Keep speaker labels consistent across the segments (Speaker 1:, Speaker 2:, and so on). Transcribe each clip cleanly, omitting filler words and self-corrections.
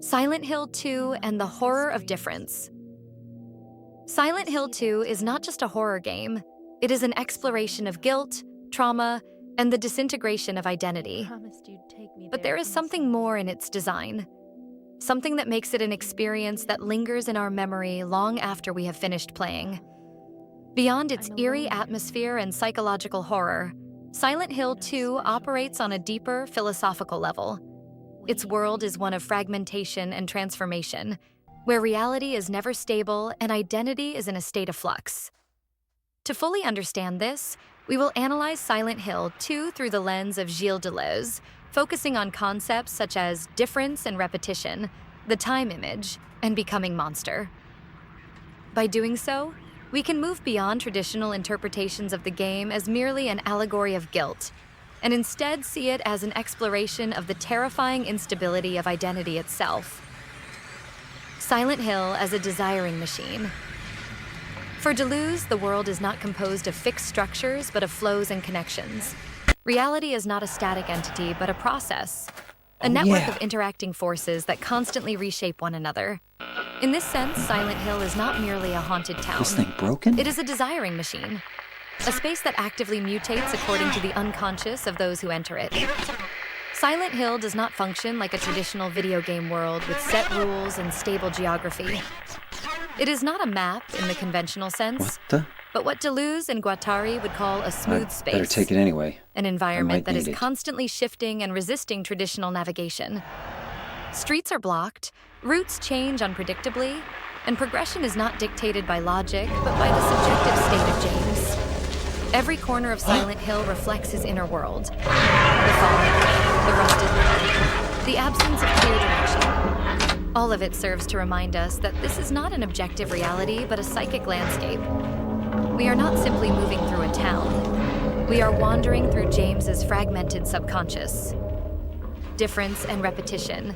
Speaker 1: Silent Hill 2 and the Horror of Difference. Silent Hill 2 is not just a horror game, it is an exploration of guilt, trauma, and the disintegration of identity. But there is something more in its design. Something that makes it an experience that lingers in our memory long after we have finished playing. Beyond its eerie atmosphere and psychological horror, Silent Hill 2 operates on a deeper philosophical level. Its world is one of fragmentation and transformation, where reality is never stable and identity is in a state of flux. To fully understand this, we will analyze Silent Hill 2 through the lens of Gilles Deleuze, focusing on concepts such as difference and repetition, the time image, and becoming monster. By doing so, we can move beyond traditional interpretations of the game as merely an allegory of guilt, and instead see it as an exploration of the terrifying instability of identity itself. Silent Hill as a desiring machine. For Deleuze, the world is not composed of fixed structures, but of flows and connections. Reality is not a static entity, but a process, a network of interacting forces that constantly reshape one another. In this sense, Silent Hill is not merely a haunted town.
Speaker 2: This thing broken?
Speaker 1: It is a desiring machine, a space that actively mutates according to the unconscious of those who enter it. Silent Hill does not function like a traditional video game world with set rules and stable geography. It is not a map in the conventional sense, but what Deleuze and Guattari would call a smooth space.
Speaker 2: Better take it anyway.
Speaker 1: An environment that is
Speaker 2: need it.
Speaker 1: constantly shifting and resisting traditional navigation. Streets are blocked, routes change unpredictably, and progression is not dictated by logic, but by the subjective state of James. Every corner of Silent Hill reflects his inner world. The fog, the rusted wood, the absence of clear direction. All of it serves to remind us that this is not an objective reality, but a psychic landscape. We are not simply moving through a town. We are wandering through James's fragmented subconscious. Difference and repetition.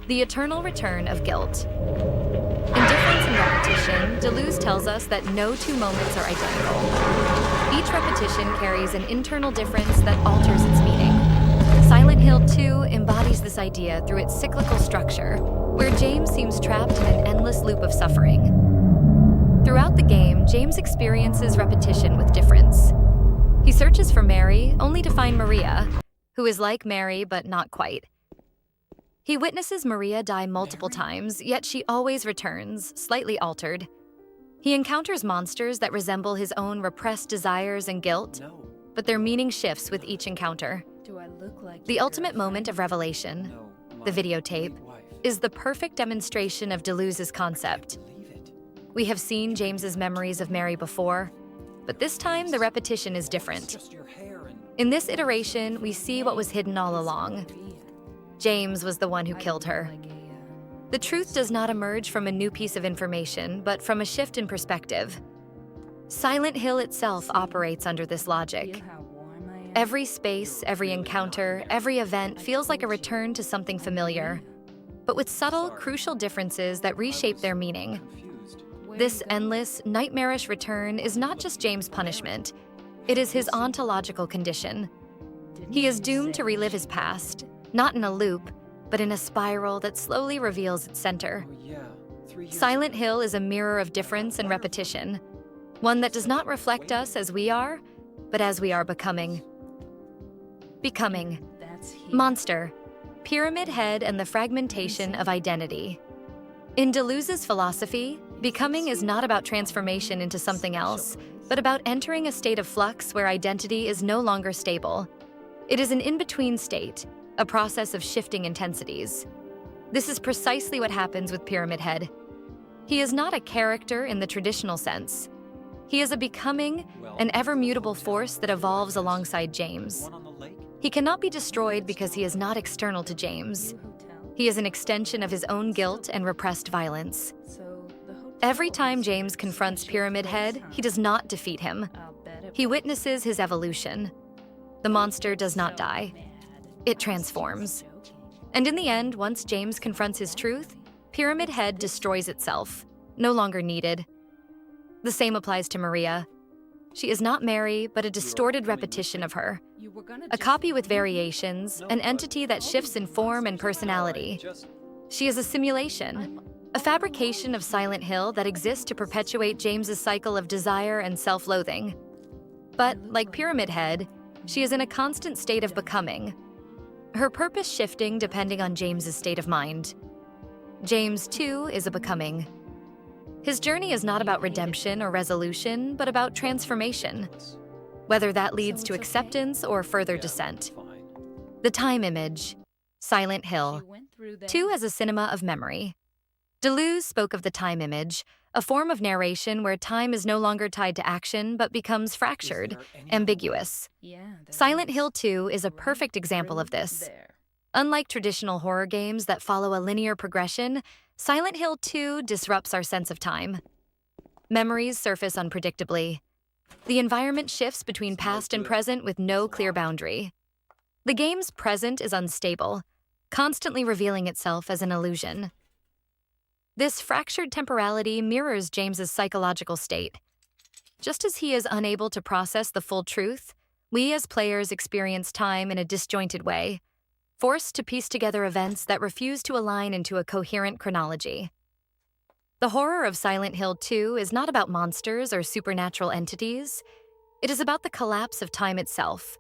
Speaker 1: The eternal return of guilt. In Difference and Repetition, Deleuze tells us that no two moments are identical. Each repetition carries an internal difference that alters its meaning. Silent Hill 2 embodies this idea through its cyclical structure, where James seems trapped in an endless loop of suffering. Throughout the game, James experiences repetition with difference. He searches for Mary, only to find Maria, who is like Mary but not quite. He witnesses Maria die multiple times, yet she always returns, slightly altered. He encounters monsters that resemble his own repressed desires and guilt, but their meaning shifts with each encounter. The ultimate moment of revelation, the videotape, is the perfect demonstration of Deleuze's concept. We have seen James's memories of Mary before, but this time the repetition is different. In this iteration, we see what was hidden all along. James was the one who killed her. The truth does not emerge from a new piece of information, but from a shift in perspective. Silent Hill itself operates under this logic. Every space, every encounter, every event feels like a return to something familiar, but with subtle, crucial differences that reshape their meaning. This endless, nightmarish return is not just James' punishment, it is his ontological condition. He is doomed to relive his past, not in a loop, but in a spiral that slowly reveals its center. Silent Hill is a mirror of difference and repetition, one that does not reflect us as we are, but as we are becoming. Becoming. Monster. Pyramid Head and the fragmentation of identity. In Deleuze's philosophy, becoming is not about transformation into something else, but about entering a state of flux where identity is no longer stable. It is an in-between state, a process of shifting intensities. This is precisely what happens with Pyramid Head. He is not a character in the traditional sense. He is a becoming, an ever-mutable force that evolves alongside James. He cannot be destroyed because he is not external to James. He is an extension of his own guilt and repressed violence. Every time James confronts Pyramid Head, he does not defeat him. He witnesses his evolution. The monster does not die. It transforms. And in the end, once James confronts his truth, Pyramid Head destroys itself, no longer needed. The same applies to Maria. She is not Mary, but a distorted repetition of her. A copy with variations, an entity that shifts in form and personality. She is a simulation, a fabrication of Silent Hill that exists to perpetuate James's cycle of desire and self-loathing. But, like Pyramid Head, she is in a constant state of becoming, her purpose shifting depending on James's state of mind. James, too, is a becoming. His journey is not about redemption or resolution, but about transformation, whether that leads to acceptance or further descent. The time image, Silent Hill, 2 as a cinema of memory. Deleuze spoke of the time image, a form of narration where time is no longer tied to action but becomes fractured, ambiguous. Silent Hill 2 is a perfect example of this. Unlike traditional horror games that follow a linear progression, Silent Hill 2 disrupts our sense of time. Memories surface unpredictably. The environment shifts between past and present with no clear boundary. The game's present is unstable, constantly revealing itself as an illusion. This fractured temporality mirrors James's psychological state. Just as he is unable to process the full truth, we as players experience time in a disjointed way, forced to piece together events that refuse to align into a coherent chronology. The horror of Silent Hill 2 is not about monsters or supernatural entities. It is about the collapse of time itself,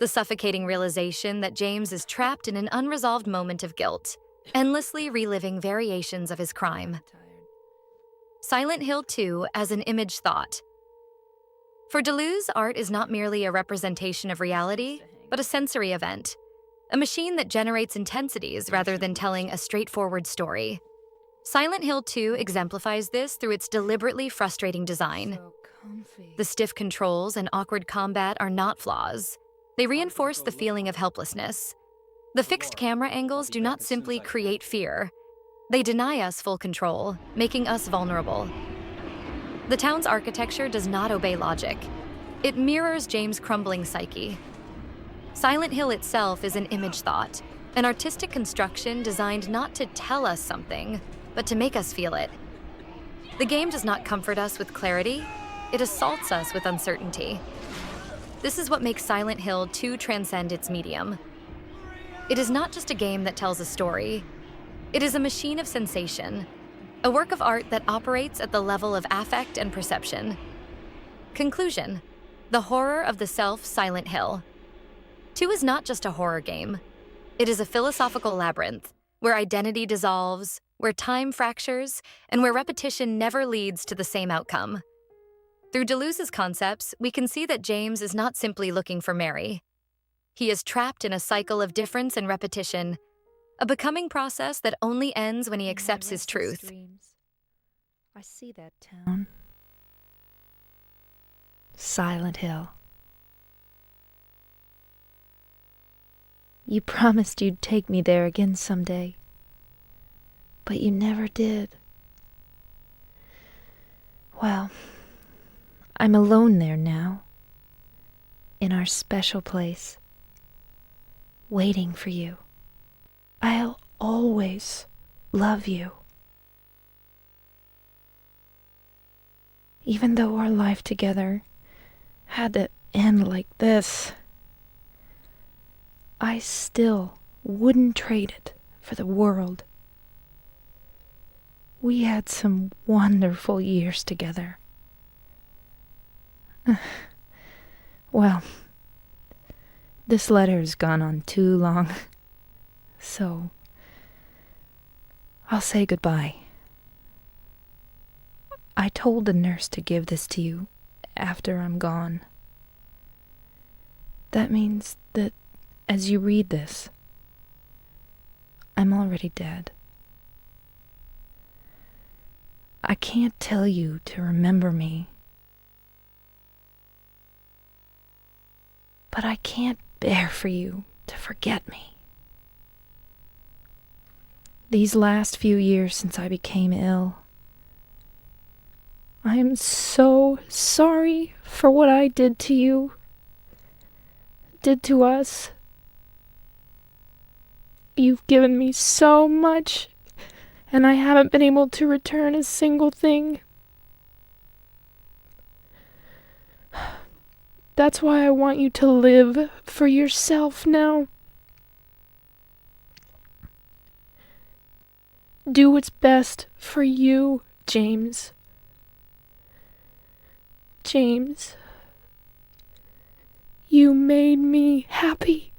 Speaker 1: the suffocating realization that James is trapped in an unresolved moment of guilt, endlessly reliving variations of his crime. Silent Hill 2 as an image thought. For Deleuze, art is not merely a representation of reality, but a sensory event, a machine that generates intensities rather than telling a straightforward story. Silent Hill 2 exemplifies this through its deliberately frustrating design. The stiff controls and awkward combat are not flaws. They reinforce the feeling of helplessness. The fixed camera angles do not simply create fear. They deny us full control, making us vulnerable. The town's architecture does not obey logic. It mirrors James' crumbling psyche. Silent Hill itself is an image thought, an artistic construction designed not to tell us something, but to make us feel it. The game does not comfort us with clarity, it assaults us with uncertainty. This is what makes Silent Hill 2 transcend its medium. It is not just a game that tells a story. It is a machine of sensation, a work of art that operates at the level of affect and perception. Conclusion: the horror of the self, Silent Hill. 2 is not just a horror game. It is a philosophical labyrinth, where identity dissolves, where time fractures, and where repetition never leads to the same outcome. Through Deleuze's concepts, we can see that James is not simply looking for Mary. He is trapped in a cycle of difference and repetition, a becoming process that only ends when he accepts his truth.
Speaker 2: I see that town. Silent Hill. You promised you'd take me there again someday, but you never did. Well, I'm alone there now, in our special place, waiting for you. I'll always love you. Even though our life together had to end like this, I still wouldn't trade it for the world. We had some wonderful years together. Well, this letter has gone on too long, so I'll say goodbye. I told the nurse to give this to you after I'm gone. That means that as you read this, I'm already dead. I can't tell you to remember me, but I can't bear for you to forget me. These last few years since I became ill, I am so sorry for what I did to you, did to us. You've given me so much, and I haven't been able to return a single thing. That's why I want you to live for yourself now. do what's best for you, James. James, you made me happy.